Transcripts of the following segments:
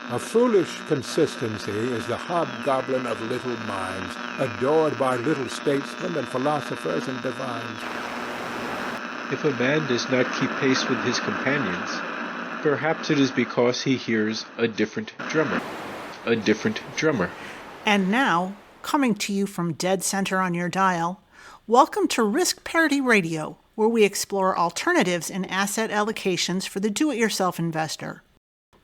A foolish consistency is the hobgoblin of little minds, adored by little statesmen and philosophers and divines. If a man does not keep pace with his companions, perhaps it is because he hears a different drummer. A different drummer. And now, coming to you from dead center on your dial, welcome to Risk Parity Radio, where we explore alternatives in asset allocations for the do-it-yourself investor.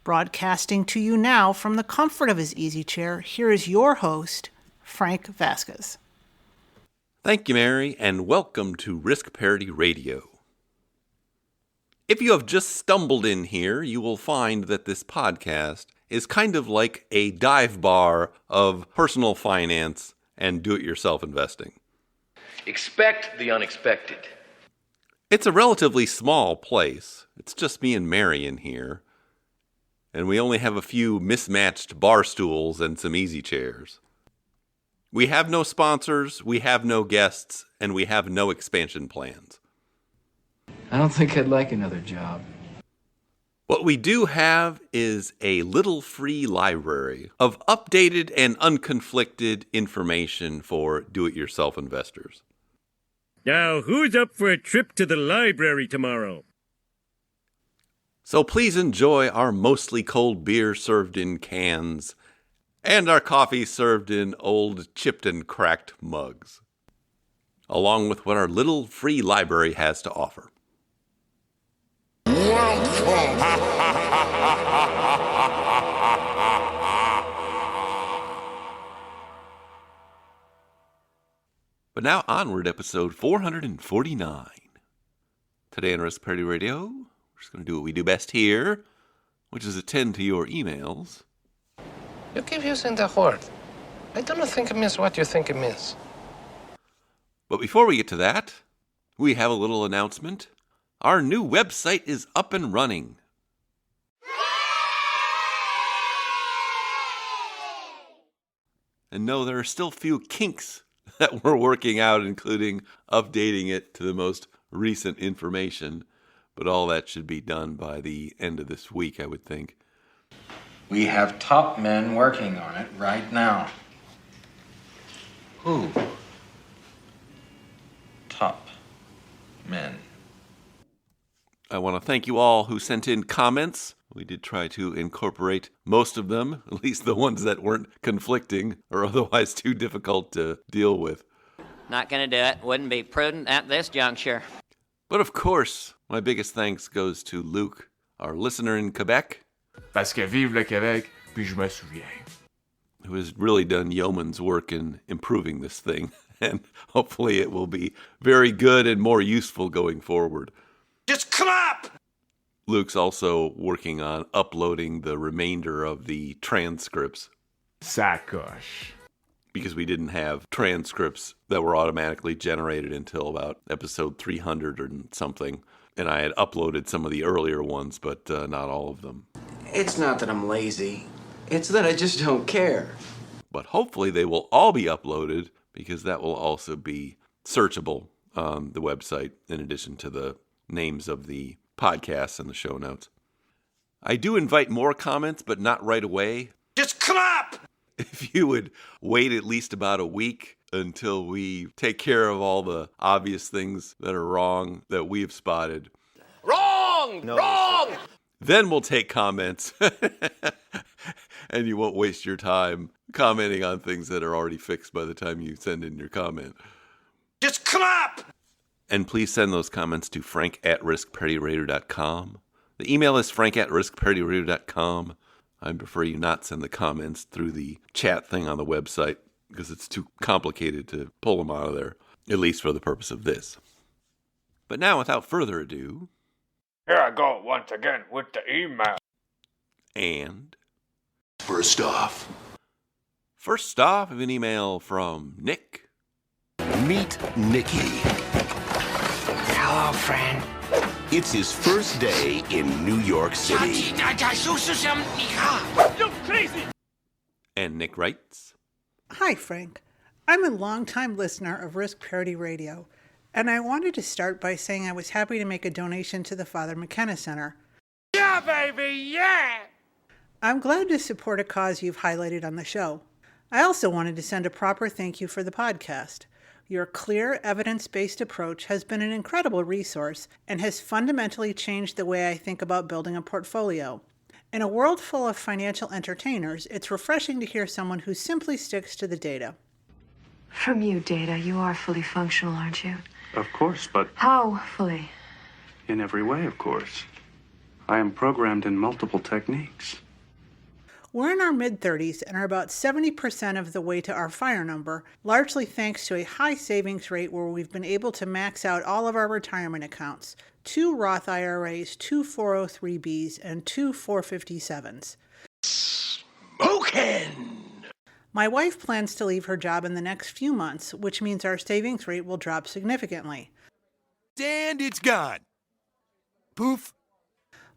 Broadcasting to you now from the comfort of his easy chair, here is your host, Frank Vasquez. Thank you, Mary, and welcome to Risk Parity Radio. If you have just stumbled in here, you will find that this podcast is kind of like a dive bar of personal finance and do-it-yourself investing. Expect the unexpected. It's a relatively small place. It's just me and Mary in here. And we only have a few mismatched bar stools and some easy chairs. We have no sponsors, we have no guests, and we have no expansion plans. I don't think I'd like another job. What we do have is a little free library of updated and unconflicted information for do-it-yourself investors. Now, who's up for a trip to the library tomorrow? So please enjoy our mostly cold beer served in cans and our coffee served in old chipped and cracked mugs, along with what our little free library has to offer. But now onward, episode 449. Today on Risk Parity Radio, we're just going to do what we do best here, which is attend to your emails. You keep using the word. I don't think it means what you think it means. But before we get to that, we have a little announcement. Our new website is up and running. And no, there are still few kinks that we're working out, including updating it to the most recent information. But all that should be done by the end of this week, I would think. We have top men working on it right now. Who? Top men. I want to thank you all who sent in comments. We did try to incorporate most of them, at least the ones that weren't conflicting or otherwise too difficult to deal with. Not going to do it. Wouldn't be prudent at this juncture. But of course, my biggest thanks goes to Luke, our listener in Quebec. Parce que vive le Québec, puis je me souviens. Who has really done yeoman's work in improving this thing. And hopefully it will be very good and more useful going forward. Just clap! Luke's also working on uploading the remainder of the transcripts. Sacoche. Because we didn't have transcripts that were automatically generated until about episode 300 or something. And I had uploaded some of the earlier ones, but not all of them. It's not that I'm lazy. It's that I just don't care. But hopefully they will all be uploaded, because that will also be searchable on the website, in addition to the names of the podcasts and the show notes. I do invite more comments, but not right away. Just clap! If you would wait at least about a week until we take care of all the obvious things that are wrong that we've spotted. Wrong! No, Wrong! Then we'll take comments. And you won't waste your time commenting on things that are already fixed by the time you send in your comment. Just clap! And please send those comments to frank@riskparityradio.com. The email is frank@riskparityradio.com. I prefer you not send the comments through the chat thing on the website, because it's too complicated to pull them out of there, at least for the purpose of this. But now, without further ado... Here I go once again with the email. And... First off, I have an email from Nick. meet Nicky. Hello, friend. It's his first day in New York City. You crazy! And Nick writes, Hi, Frank. I'm a longtime listener of Risk Parity Radio, and I wanted to start by saying I was happy to make a donation to the Father McKenna Center. Yeah, baby, yeah! I'm glad to support a cause you've highlighted on the show. I also wanted to send a proper thank you for the podcast. Your clear, evidence-based approach has been an incredible resource and has fundamentally changed the way I think about building a portfolio. In a world full of financial entertainers, it's refreshing to hear someone who simply sticks to the data. From you, Data, you are fully functional, aren't you? Of course, but... How fully? In every way, of course. I am programmed in multiple techniques. We're in our mid-30s and are about 70% of the way to our FIRE number, largely thanks to a high savings rate where we've been able to max out all of our retirement accounts, 2 Roth IRAs, 2 403Bs, and 2 457s. Smokin'! My wife plans to leave her job in the next few months, which means our savings rate will drop significantly. And it's gone. Poof.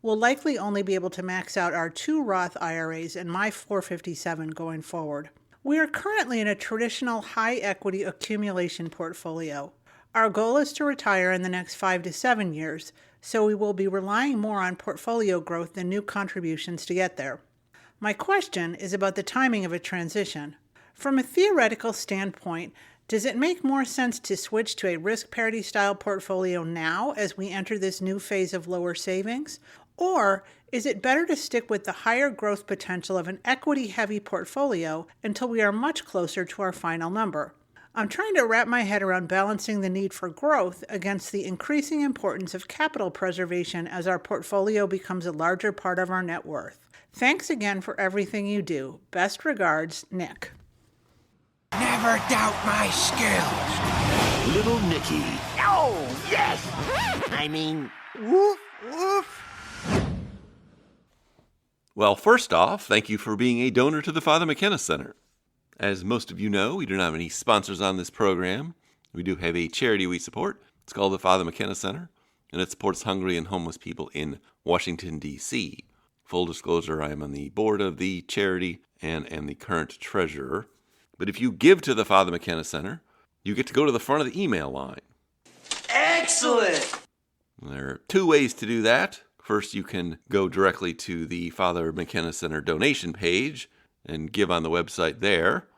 We'll likely only be able to max out our 2 Roth IRAs and my 457 going forward. We are currently in a traditional high equity accumulation portfolio. Our goal is to retire in the next 5 to 7 years, so we will be relying more on portfolio growth than new contributions to get there. My question is about the timing of a transition. From a theoretical standpoint, does it make more sense to switch to a risk parity style portfolio now as we enter this new phase of lower savings? Or is it better to stick with the higher growth potential of an equity-heavy portfolio until we are much closer to our final number? I'm trying to wrap my head around balancing the need for growth against the increasing importance of capital preservation as our portfolio becomes a larger part of our net worth. Thanks again for everything you do. Best regards, Nick. Never doubt my skills. Little Nicky. Oh, yes! I mean, woof, woof. Well, first off, thank you for being a donor to the Father McKenna Center. As most of you know, we don't have any sponsors on this program. We do have a charity we support. It's called the Father McKenna Center, and it supports hungry and homeless people in Washington, D.C. Full disclosure, I am on the board of the charity and am the current treasurer. But if you give to the Father McKenna Center, you get to go to the front of the email line. Excellent! There are 2 ways to do that. First, you can go directly to the Father McKenna Center donation page and give on the website there.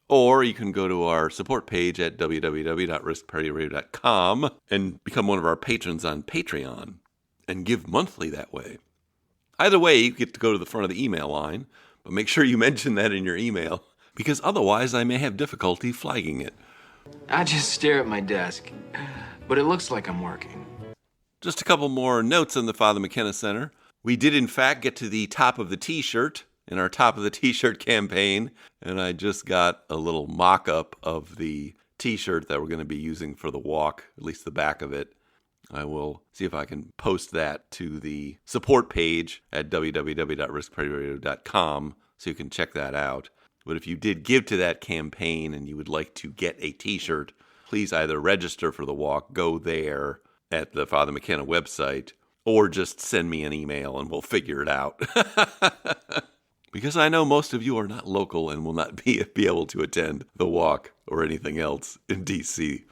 Or you can go to our support page at www.riskparityradio.com and become one of our patrons on Patreon and give monthly that way. Either way, you get to go to the front of the email line, but make sure you mention that in your email, because otherwise I may have difficulty flagging it. I just stare at my desk, but it looks like I'm working. Just a couple more notes on the Father McKenna Center. We did, in fact, get to the top of the T-shirt in our Top of the T-shirt campaign, and I just got a little mock-up of the T-shirt that we're going to be using for the walk, at least the back of it. I will see if I can post that to the support page at www.riskparityradio.com so you can check that out. But if you did give to that campaign and you would like to get a T-shirt, please either register for the walk, go there at the Father McKenna website, or just send me an email and we'll figure it out. Because I know most of you are not local and will not be able to attend the walk or anything else in D.C.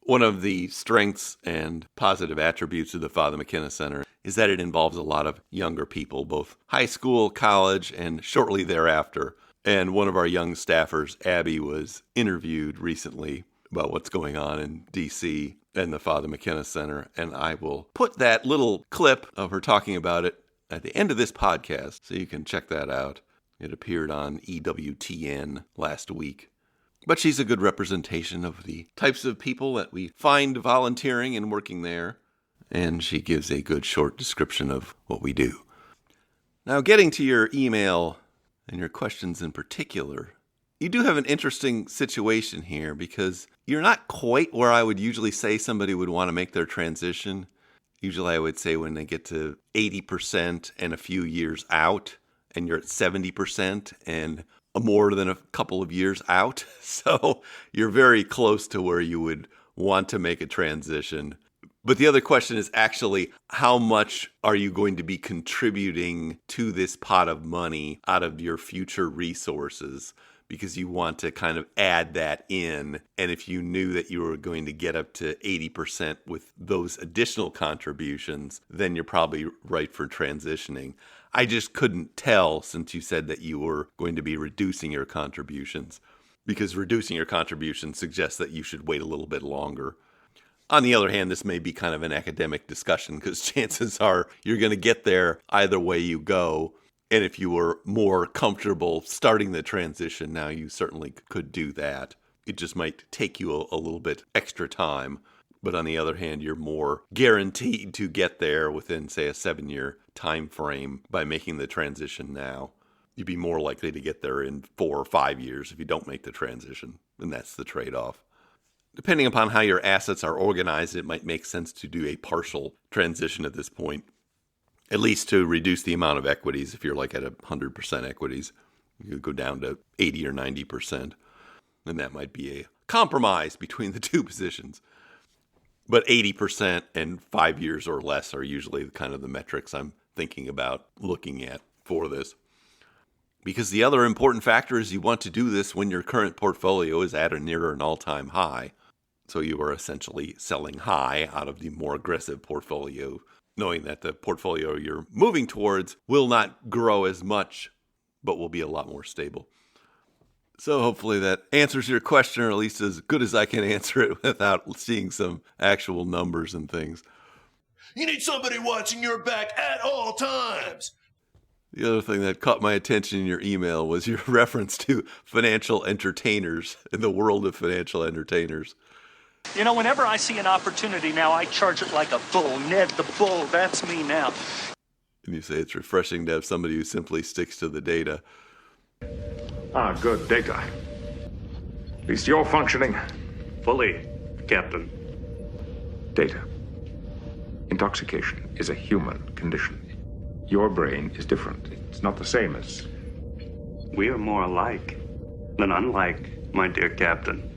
One of the strengths and positive attributes of the Father McKenna Center is that it involves a lot of younger people, both high school, college, and shortly thereafter. And one of our young staffers, Abby, was interviewed recently about what's going on in D.C. and the Father McKenna Center. And I will put that little clip of her talking about it at the end of this podcast so you can check that out. It appeared on EWTN last week. But she's a good representation of the types of people that we find volunteering and working there. And she gives a good short description of what we do. Now, getting to your email and your questions in particular, you do have an interesting situation here because you're not quite where I would usually say somebody would want to make their transition. Usually I would say when they get to 80% and a few years out, and you're at 70% and more than a couple of years out. So you're very close to where you would want to make a transition. But the other question is actually, how much are you going to be contributing to this pot of money out of your future resources? Because you want to kind of add that in. And if you knew that you were going to get up to 80% with those additional contributions, then you're probably right for transitioning. I just couldn't tell since you said that you were going to be reducing your contributions, because reducing your contributions suggests that you should wait a little bit longer. On the other hand, this may be kind of an academic discussion because chances are you're going to get there either way you go. And if you were more comfortable starting the transition now, you certainly could do that. It just might take you a little bit extra time. But on the other hand, you're more guaranteed to get there within, say, a 7-year time frame by making the transition now. You'd be more likely to get there in 4 or 5 years if you don't make the transition. And that's the trade-off. Depending upon how your assets are organized, it might make sense to do a partial transition at this point, at least to reduce the amount of equities. If you're like at 100% equities, you could go down to 80 or 90%. And that might be a compromise between the two positions. But 80% and 5 years or less are usually kind of the metrics I'm thinking about looking at for this. Because the other important factor is you want to do this when your current portfolio is at or near an all-time high. So you are essentially selling high out of the more aggressive portfolio, knowing that the portfolio you're moving towards will not grow as much, but will be a lot more stable. So hopefully that answers your question, or at least as good as I can answer it without seeing some actual numbers and things. You need somebody watching your back at all times. The other thing that caught my attention in your email was your reference to financial entertainers in the world of financial entertainers. You know, whenever I see an opportunity now, I charge it like a bull. Ned the Bull, that's me now. And you say it's refreshing to have somebody who simply sticks to the data. Ah, good. Data. At least you're functioning fully, Captain. Data. Intoxication is a human condition. Your brain is different. It's not the same as... We are more alike than unlike, my dear Captain.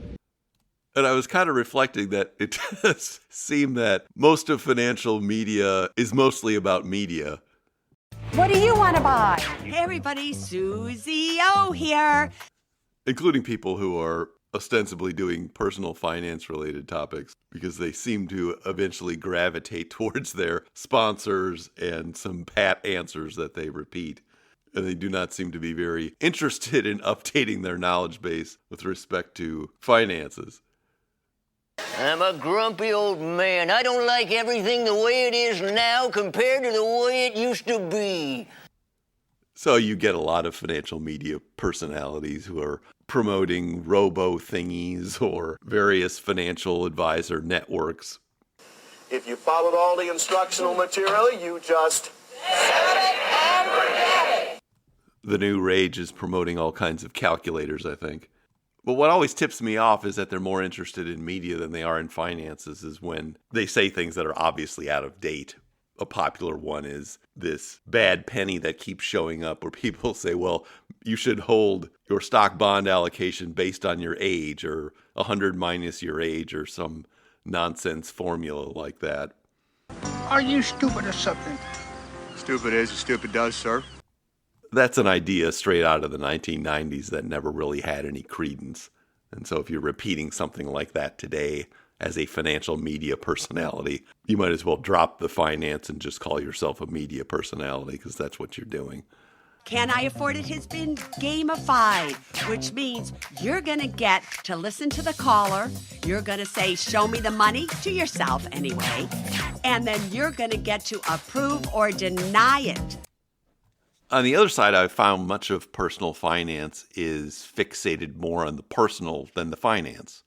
And I was kind of reflecting that it does seem that most of financial media is mostly about media. What do you want to buy? Hey everybody, Susie O here. Including people who are ostensibly doing personal finance related topics, because they seem to eventually gravitate towards their sponsors and some pat answers that they repeat. And they do not seem to be very interested in updating their knowledge base with respect to finances. I'm a grumpy old man. I don't like everything the way it is now compared to the way it used to be. So you get a lot of financial media personalities who are promoting robo-thingies or various financial advisor networks. If you followed all the instructional material, you just set it and forget it. The new rage is promoting all kinds of calculators, I think. But what always tips me off is that they're more interested in media than they are in finances, is when they say things that are obviously out of date. A popular one is this bad penny that keeps showing up where people say, well, you should hold your stock bond allocation based on your age, or 100 minus your age, or some nonsense formula like that. Are you stupid or something? Stupid is, stupid does, sir. That's an idea straight out of the 1990s that never really had any credence. And so if you're repeating something like that today as a financial media personality, you might as well drop the finance and just call yourself a media personality, because that's what you're doing. Can I Afford It has been gamified, which means you're going to get to listen to the caller. You're going to say, show me the money, to yourself anyway. And then you're going to get to approve or deny it. On the other side, I've found much of personal finance is fixated more on the personal than the finance.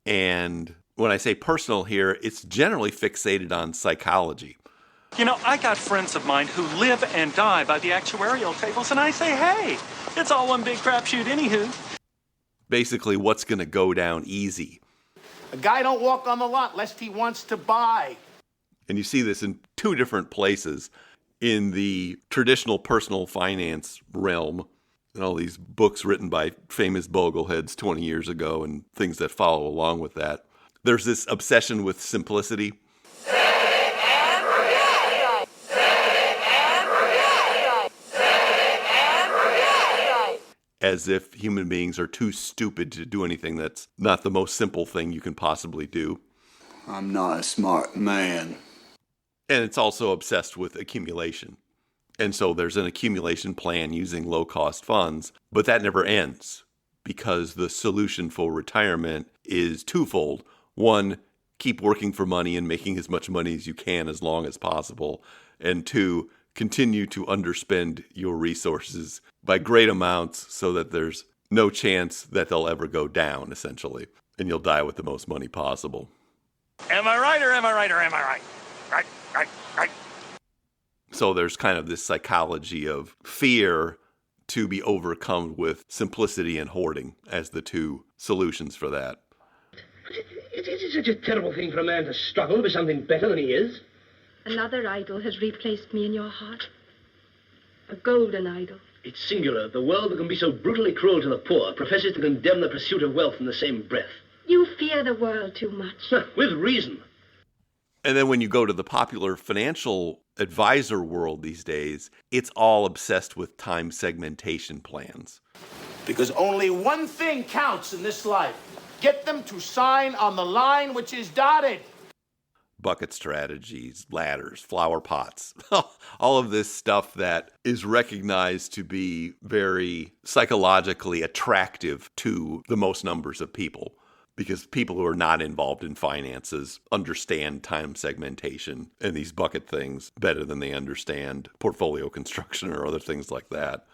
And when I say personal here, it's generally fixated on psychology. You know, I got friends of mine who live and die by the actuarial tables, and I say, hey, it's all one big crapshoot anywho. Basically, what's going to go down easy. A guy don't walk on the lot lest he wants to buy. And you see this in two different places. In the traditional personal finance realm, and all these books written by famous bogleheads 20 years ago and things that follow along with that, there's this obsession with simplicity. As if human beings are too stupid to do anything that's not the most simple thing you can possibly do. I'm not a smart man. And it's also obsessed with accumulation. And so there's an accumulation plan using low-cost funds, but that never ends because the solution for retirement is twofold. One, keep working for money and making as much money as you can as long as possible. And two, continue to underspend your resources by great amounts so that there's no chance that they'll ever go down, essentially. And you'll die with the most money possible. Am I right or am I right or am I right? Right. So there's kind of this psychology of fear to be overcome with simplicity and hoarding as the two solutions for that. It is such a terrible thing for a man to struggle to be something better than he is. Another idol has replaced me in your heart. A golden idol. It's singular. The world that can be so brutally cruel to the poor professes to condemn the pursuit of wealth in the same breath. You fear the world too much. With reason. And then when you go to the popular financial advisor world these days, it's all obsessed with time segmentation plans. Because only one thing counts in this life. Get them to sign on the line which is dotted. Bucket strategies, ladders, flower pots, all of this stuff that is recognized to be very psychologically attractive to the most numbers of people. Because people who are not involved in finances understand time segmentation and these bucket things better than they understand portfolio construction or other things like that.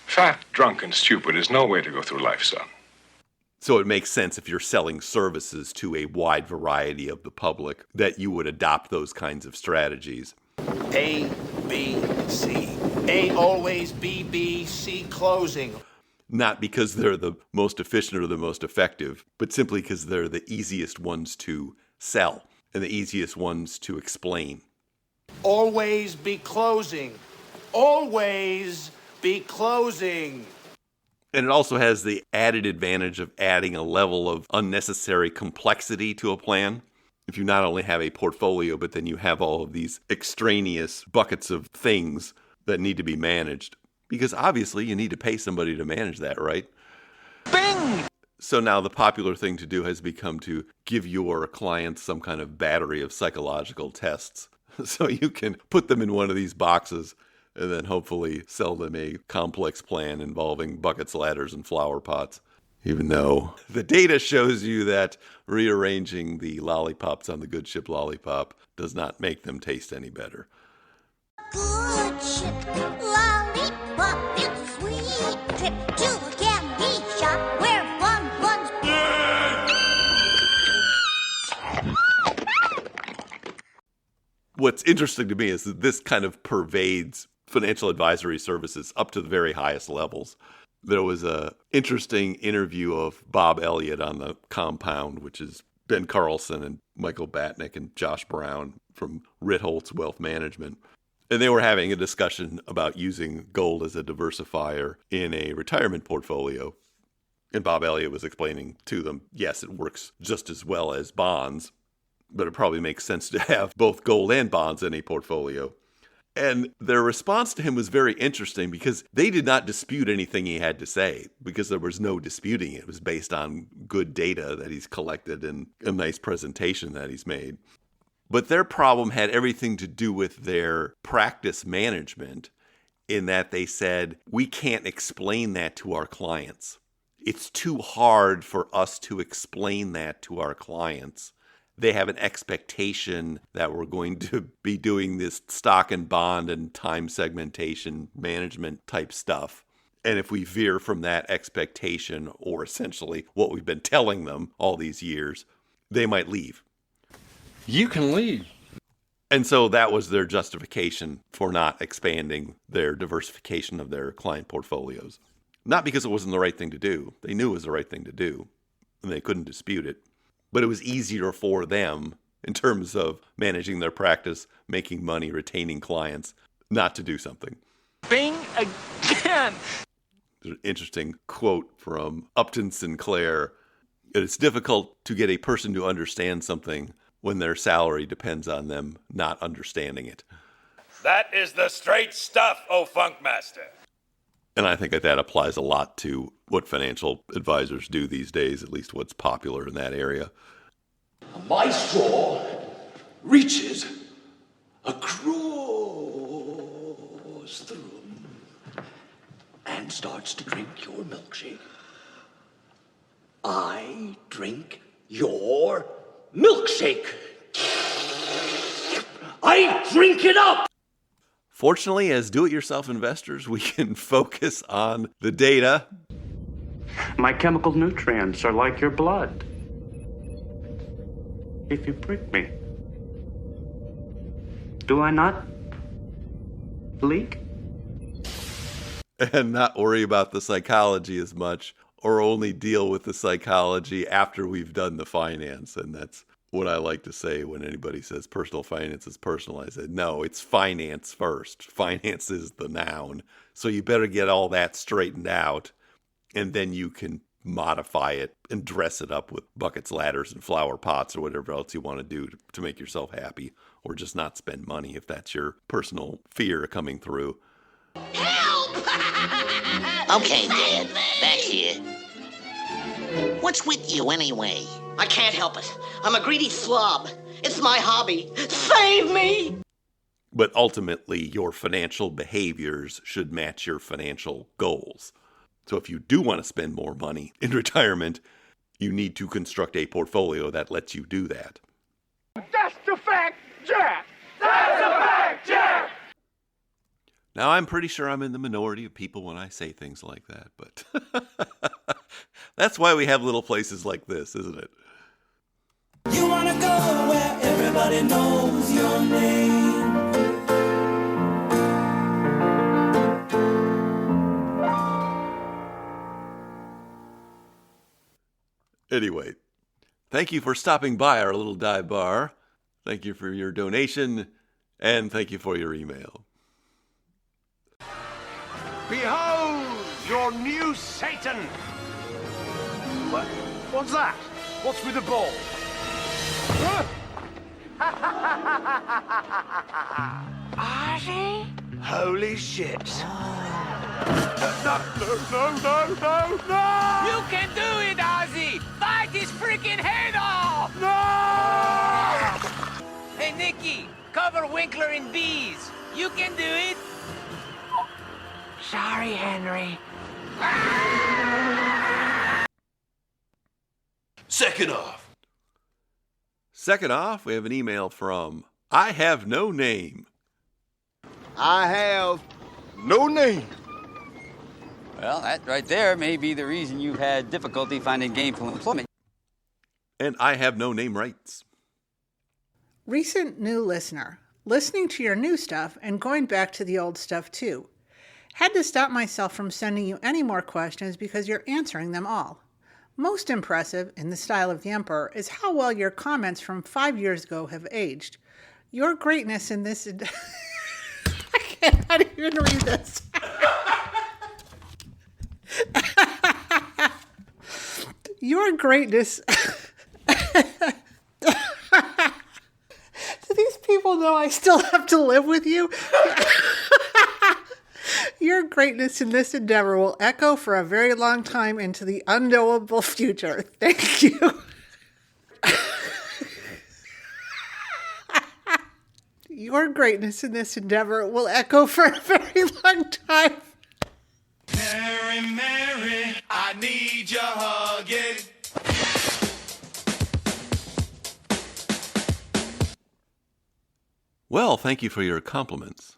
Fat, drunk, and stupid is no way to go through life, son. So it makes sense if you're selling services to a wide variety of the public that you would adopt those kinds of strategies. A, B, C. A always B, B, C closing. Not because they're the most efficient or the most effective, but simply because they're the easiest ones to sell and the easiest ones to explain. Always be closing. Always be closing. And it also has the added advantage of adding a level of unnecessary complexity to a plan. If you not only have a portfolio, but then you have all of these extraneous buckets of things that need to be managed. Because obviously you need to pay somebody to manage that, right? Bing! So now the popular thing to do has become to give your clients some kind of battery of psychological tests. So you can put them in one of these boxes and then hopefully sell them a complex plan involving buckets, ladders, and flower pots. Even though the data shows you that rearranging the lollipops on the Good Ship lollipop does not make them taste any better. Good ship lollipop, it's a sweet trip to a candy shop where fun's What's interesting to me is that this kind of pervades financial advisory services up to the very highest levels. There was an interesting interview of Bob Elliott on The Compound, which is Ben Carlson and Michael Batnick and Josh Brown from Ritholtz Wealth Management. And they were having a discussion about using gold as a diversifier in a retirement portfolio. And Bob Elliott was explaining to them, yes, it works just as well as bonds, but it probably makes sense to have both gold and bonds in a portfolio. And their response to him was very interesting because they did not dispute anything he had to say because there was no disputing it. It was based on good data that he's collected and a nice presentation that he's made. But their problem had everything to do with their practice management in that they said, we can't explain that to our clients. It's too hard for us to explain that to our clients. They have an expectation that we're going to be doing this stock and bond and time segmentation management type stuff. And if we veer from that expectation, or essentially what we've been telling them all these years, they might leave. You can leave. And so that was their justification for not expanding their diversification of their client portfolios. Not because it wasn't the right thing to do. They knew it was the right thing to do, and they couldn't dispute it. But it was easier for them in terms of managing their practice, making money, retaining clients, not to do something. Bing again! There's an interesting quote from Upton Sinclair. It's difficult to get a person to understand something when their salary depends on them not understanding it. That is the straight stuff, O Funkmaster. And I think that applies a lot to what financial advisors do these days, at least what's popular in that area. My straw reaches across enters the room and starts to drink your milkshake, I drink your milkshake. I drink it up! Fortunately, as do-it-yourself investors, we can focus on the data. My chemical nutrients are like your blood. If you prick me, do I not leak? And not worry about the psychology as much, or only deal with the psychology after we've done the finance. And that's what I like to say when anybody says personal finance is personal. I said, no, it's finance first. Finance is the noun. So you better get all that straightened out, and then you can modify it and dress it up with buckets, ladders, and flower pots, or whatever else you want to do to make yourself happy, or just not spend money if that's your personal fear coming through. Okay, Dad, back here. What's with you anyway? I can't help it. I'm a greedy slob. It's my hobby. Save me! But ultimately, your financial behaviors should match your financial goals. So if you do want to spend more money in retirement, you need to construct a portfolio that lets you do that. That's the fact, Jack! That's the fact, Jack! Now, I'm pretty sure I'm in the minority of people when I say things like that, but that's why we have little places like this, isn't it? You wanna go where everybody knows your name. Anyway, thank you for stopping by our little dive bar. Thank you for your donation, and thank you for your email. Behold your new Satan! What's that? What's with the ball? Artie? Holy shit. No! You can do it, Ozzy! Fight his freaking head off! No! Hey, Nikki, cover Winkler in bees. You can do it. Sorry, Henry. Second off, we have an email from I Have No Name. I have no name. Well, that right there may be the reason you've had difficulty finding gainful employment. And I have no name rights. Recent new listener. Listening to your new stuff and going back to the old stuff too. Had to stop myself from sending you any more questions because you're answering them all. Most impressive, in the style of the Emperor, is how well your comments from 5 years ago have aged. Your greatness in this... I can't even read this. Your greatness... Do these people know I still have to live with you? Your greatness in this endeavor will echo for a very long time into the unknowable future. Thank you. Your greatness in this endeavor will echo for a very long time. Mary, Mary, I need your hugging. Well, thank you for your compliments.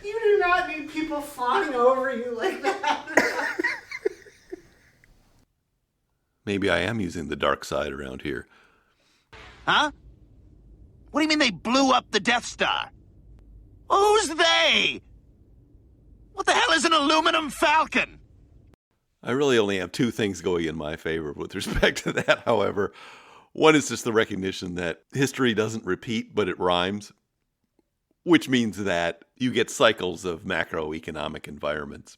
You do not need people fawning over you like that. Maybe I am using the dark side around here. Huh? What do you mean they blew up the Death Star? Who's they? What the hell is an aluminum falcon? I really only have two things going in my favor with respect to that, however. One is just the recognition that history doesn't repeat, but it rhymes, which means that you get cycles of macroeconomic environments.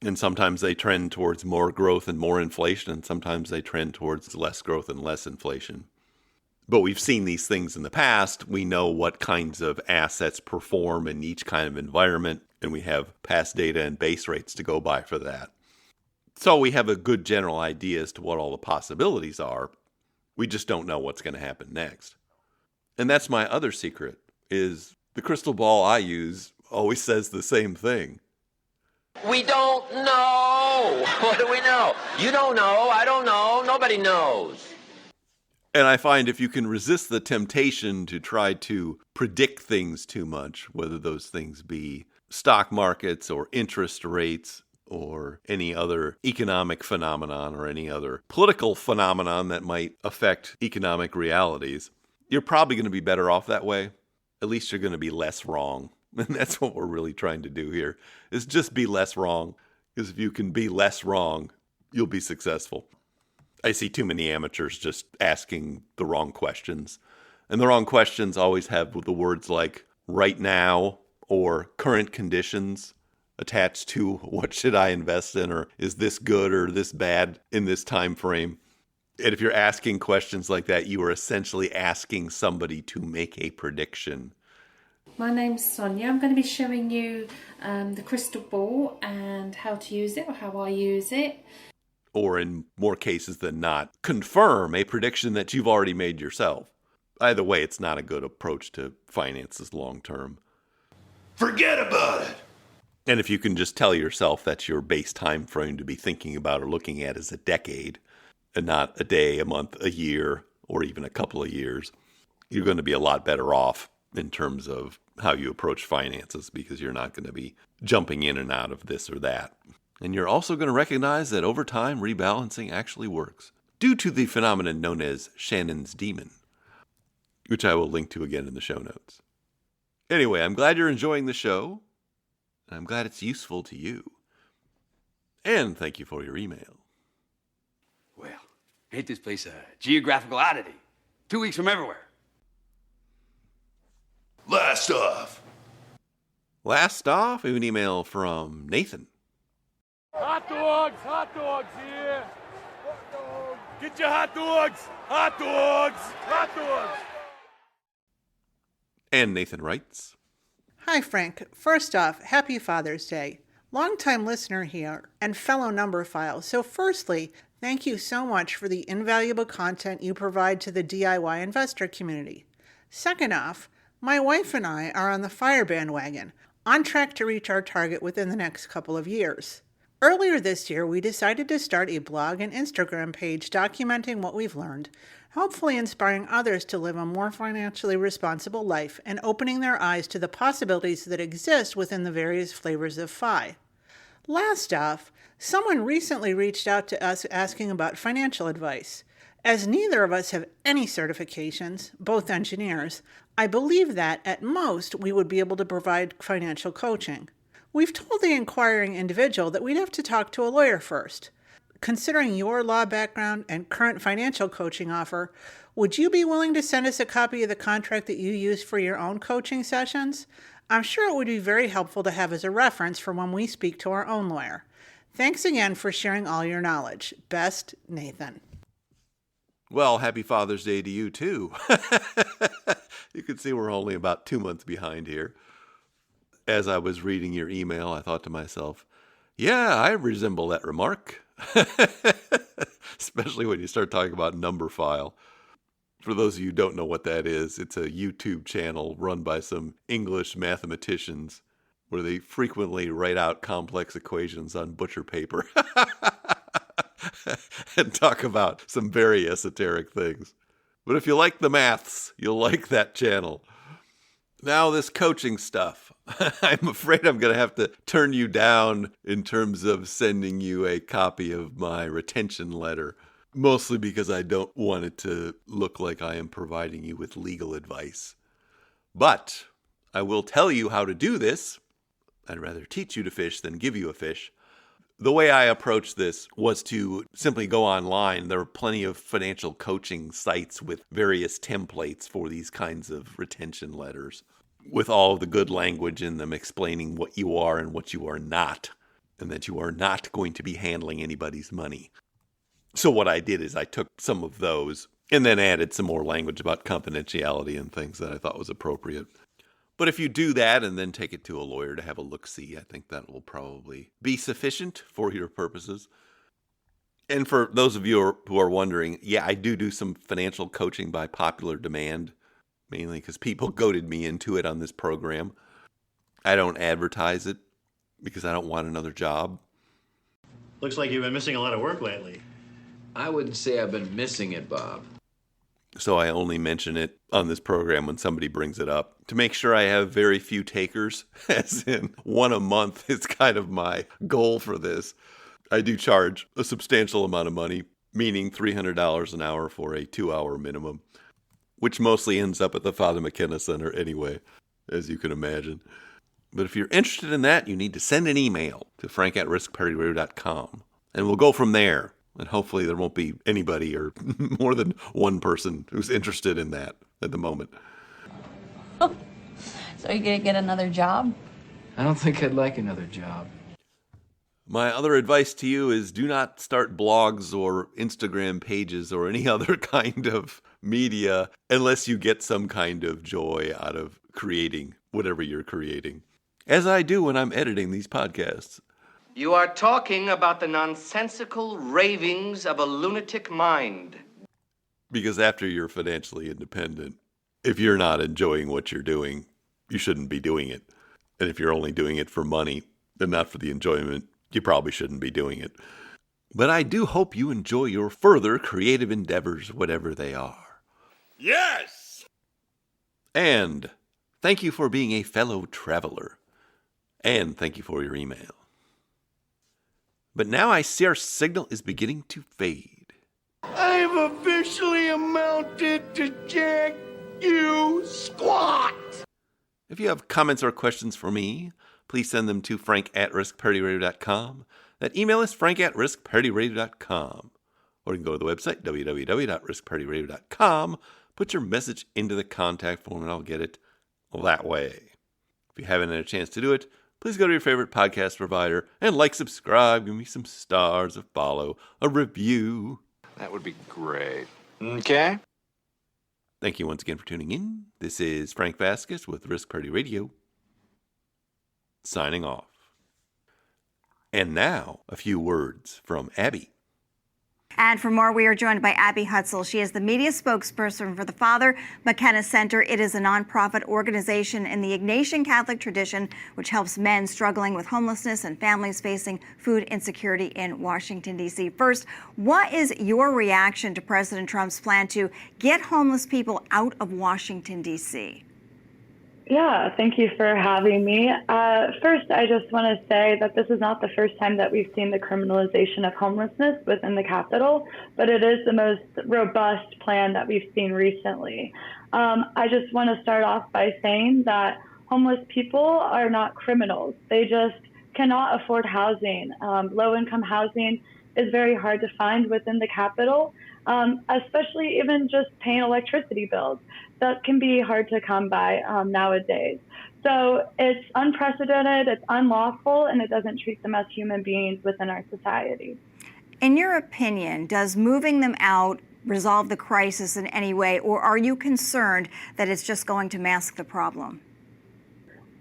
And sometimes they trend towards more growth and more inflation, and sometimes they trend towards less growth and less inflation. But we've seen these things in the past. We know what kinds of assets perform in each kind of environment, and we have past data and base rates to go by for that. So we have a good general idea as to what all the possibilities are. We just don't know what's going to happen next. And that's my other secret, is The crystal ball I use always says the same thing. We don't know. What do we know? You don't know. I don't know. Nobody knows. And I find if you can resist the temptation to try to predict things too much, whether those things be stock markets or interest rates or any other economic phenomenon or any other political phenomenon that might affect economic realities, you're probably going to be better off that way. At least you're going to be less wrong. And that's what we're really trying to do here, is just be less wrong. Because if you can be less wrong, you'll be successful. I see too many amateurs just asking the wrong questions. And the wrong questions always have the words like right now or current conditions attached to what should I invest in, or is this good or this bad in this time frame. And if you're asking questions like that, you are essentially asking somebody to make a prediction. My name's Sonia. I'm going to be showing you the crystal ball and how to use it, or how I use it. Or in more cases than not, confirm a prediction that you've already made yourself. Either way, it's not a good approach to finances long term. Forget about it. And if you can just tell yourself that's your base time frame to be thinking about or looking at as a decade, and not a day, a month, a year, or even a couple of years, you're going to be a lot better off in terms of how you approach finances, because you're not going to be jumping in and out of this or that. And you're also going to recognize that over time, rebalancing actually works, due to the phenomenon known as Shannon's Demon, which I will link to again in the show notes. Anyway, I'm glad you're enjoying the show, and I'm glad it's useful to you. And thank you for your email. Well, ain't this place a geographical oddity? 2 weeks from everywhere. Last off, we have an email from Nathan. Hot dogs here. Hot dogs. Get your hot dogs. Hot dogs. And Nathan writes, Hi, Frank. First off, happy Father's Day. Longtime listener here and fellow number file. So firstly, thank you so much for the invaluable content you provide to the DIY investor community. Second off, my wife and I are on the FIRE bandwagon, on track to reach our target within the next couple of years. Earlier this year, we decided to start a blog and Instagram page documenting what we've learned, hopefully inspiring others to live a more financially responsible life and opening their eyes to the possibilities that exist within the various flavors of FI. Last off, someone recently reached out to us asking about financial advice. As neither of us have any certifications, both engineers, I believe that, at most, we would be able to provide financial coaching. We've told the inquiring individual that we'd have to talk to a lawyer first. Considering your law background and current financial coaching offer, would you be willing to send us a copy of the contract that you use for your own coaching sessions? I'm sure it would be very helpful to have as a reference for when we speak to our own lawyer. Thanks again for sharing all your knowledge. Best, Nathan. Well, happy Father's Day to you, too. You can see we're only about 2 months behind here. As I was reading your email, I thought to myself, yeah, I resemble that remark. Especially when you start talking about number file. For those of you who don't know what that is, it's a YouTube channel run by some English mathematicians where they frequently write out complex equations on butcher paper and talk about some very esoteric things. But if you like the maths, you'll like that channel. Now this coaching stuff. I'm afraid I'm going to have to turn you down in terms of sending you a copy of my retention letter. Mostly because I don't want it to look like I am providing you with legal advice. But I will tell you how to do this. I'd rather teach you to fish than give you a fish. The way I approached this was to simply go online. There are plenty of financial coaching sites with various templates for these kinds of retention letters, with all of the good language in them explaining what you are and what you are not, and that you are not going to be handling anybody's money. So what I did is I took some of those and then added some more language about confidentiality and things that I thought was appropriate. But if you do that and then take it to a lawyer to have a look-see, I think that will probably be sufficient for your purposes. And for those of you who are wondering, yeah, I do some financial coaching by popular demand. mainly because people goaded me into it on this program. I don't advertise it because I don't want another job. Looks like you've been missing a lot of work lately. I wouldn't say I've been missing it, Bob. So I only mention it on this program when somebody brings it up to make sure I have very few takers, as in one a month is kind of my goal for this. I do charge a substantial amount of money, meaning $300 an hour for a 2-hour minimum, which mostly ends up at the Father McKenna Center anyway, as you can imagine. But if you're interested in that, you need to send an email to frank@riskpartyradio.com, and we'll go from there. And hopefully there won't be anybody or more than one person who's interested in that at the moment. So are you going to get another job? I don't think I'd like another job. My other advice to you is do not start blogs or Instagram pages or any other kind of media unless you get some kind of joy out of creating whatever you're creating, as I do when I'm editing these podcasts. You are talking about the nonsensical ravings of a lunatic mind. Because after you're financially independent, if you're not enjoying what you're doing, you shouldn't be doing it. And if you're only doing it for money and not for the enjoyment, you probably shouldn't be doing it. But I do hope you enjoy your further creative endeavors, whatever they are. Yes! And thank you for being a fellow traveler. And thank you for your email. But now I see our signal is beginning to fade. I've officially amounted to jack you squat. If you have comments or questions for me, please send them to frank@riskpartyradio.com. That email is frank@riskpartyradio.com. Or you can go to the website, www.riskpartyradio.com, put your message into the contact form, and I'll get it that way. If you haven't had a chance to do it, please go to your favorite podcast provider and subscribe, give me some stars, a follow, a review. That would be great. Okay? Thank you once again for tuning in. This is Frank Vasquez with Risk Party Radio, signing off. And now, a few words from Abby. And for more, we are joined by Abby Hutzel. She is the media spokesperson for the Father McKenna Center. It is a nonprofit organization in the Ignatian Catholic tradition, which helps men struggling with homelessness and families facing food insecurity in Washington, D.C. First, what is your reaction to President Trump's plan to get homeless people out of Washington, D.C.? Yeah, thank you for having me. First, I just want to say that this is not the first time that we've seen the criminalization of homelessness within the Capitol, but it is the most robust plan that we've seen recently. I just want to start off by saying that homeless people are not criminals. They just cannot afford housing. Low-income housing is very hard to find within the Capitol, especially even just paying electricity bills. That can be hard to come by nowadays. So it's unprecedented, it's unlawful, and it doesn't treat them as human beings within our society. In your opinion, does moving them out resolve the crisis in any way, or are you concerned that it's just going to mask the problem?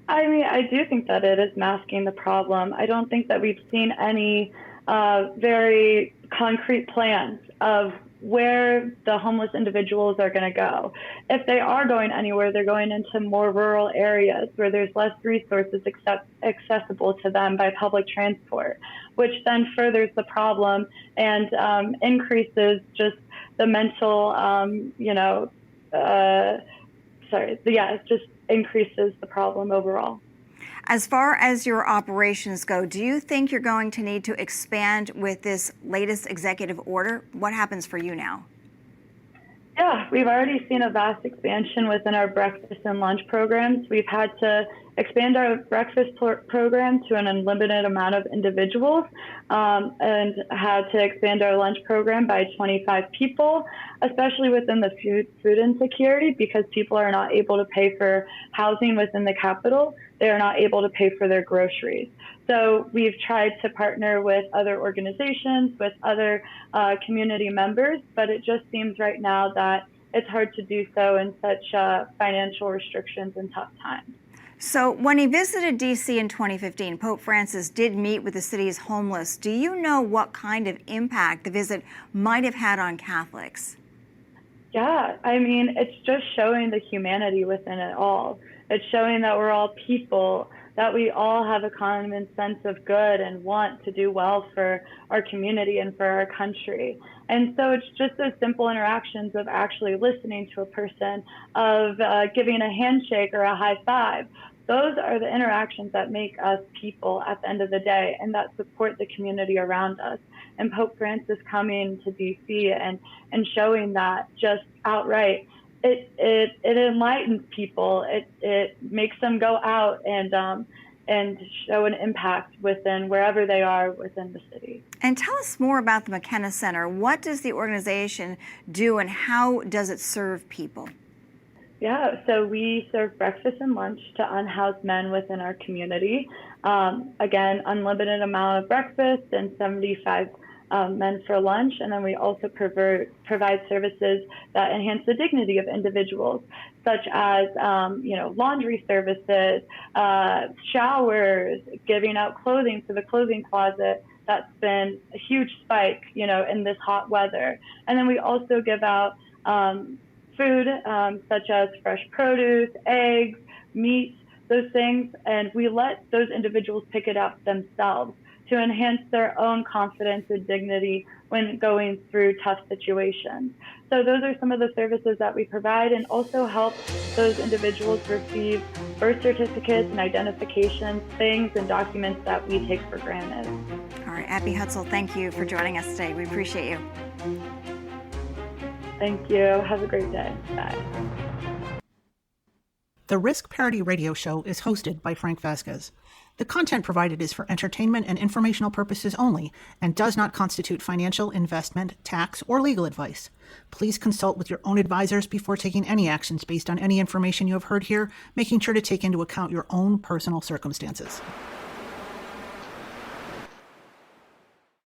I mean, I do think that it is masking the problem. I don't think that we've seen any very concrete plans of where the homeless individuals are going to go. If they are going anywhere, they're going into more rural areas where there's less resources accessible to them by public transport, which then furthers the problem and increases just the mental, it just increases the problem overall. As far as your operations go, do you think you're going to need to expand with this latest executive order? What happens for you now? Yeah, we've already seen a vast expansion within our breakfast and lunch programs. We've had to expand our breakfast program to an unlimited amount of individuals and had to expand our lunch program by 25 people, especially within the food insecurity, because people are not able to pay for housing within the Capitol. They are not able to pay for their groceries. So we've tried to partner with other organizations, with other community members, but it just seems right now that it's hard to do so in such financial restrictions and tough times. So when he visited D.C. in 2015, Pope Francis did meet with the city's homeless. Do you know what kind of impact the visit might have had on Catholics? Yeah, I mean, it's just showing the humanity within it all. It's showing that we're all people, that we all have a common sense of good and want to do well for our community and for our country. And so it's just those simple interactions of actually listening to a person, of giving a handshake or a high five. Those are the interactions that make us people at the end of the day and that support the community around us. And Pope Francis coming to DC and showing that just outright, it enlightens people. It makes them go out and show an impact within wherever they are within the city. And tell us more about the McKenna Center. What does the organization do and how does it serve people? Yeah, so we serve breakfast and lunch to unhoused men within our community. Again, unlimited amount of breakfast and 75 men for lunch. And then we also provide services that enhance the dignity of individuals, such as, laundry services, showers, giving out clothing for the clothing closet. That's been a huge spike, in this hot weather. And then we also give out food, such as fresh produce, eggs, meat, those things, and we let those individuals pick it up themselves to enhance their own confidence and dignity when going through tough situations. So those are some of the services that we provide, and also help those individuals receive birth certificates and identifications, things and documents that we take for granted. All right, Abby Hutzel, thank you for joining us today. We appreciate you. Thank you. Have a great day. Bye. The Risk Parity radio show is hosted by Frank Vasquez. The content provided is for entertainment and informational purposes only and does not constitute financial, investment, tax, or legal advice. Please consult with your own advisors before taking any actions based on any information you have heard here, making sure to take into account your own personal circumstances.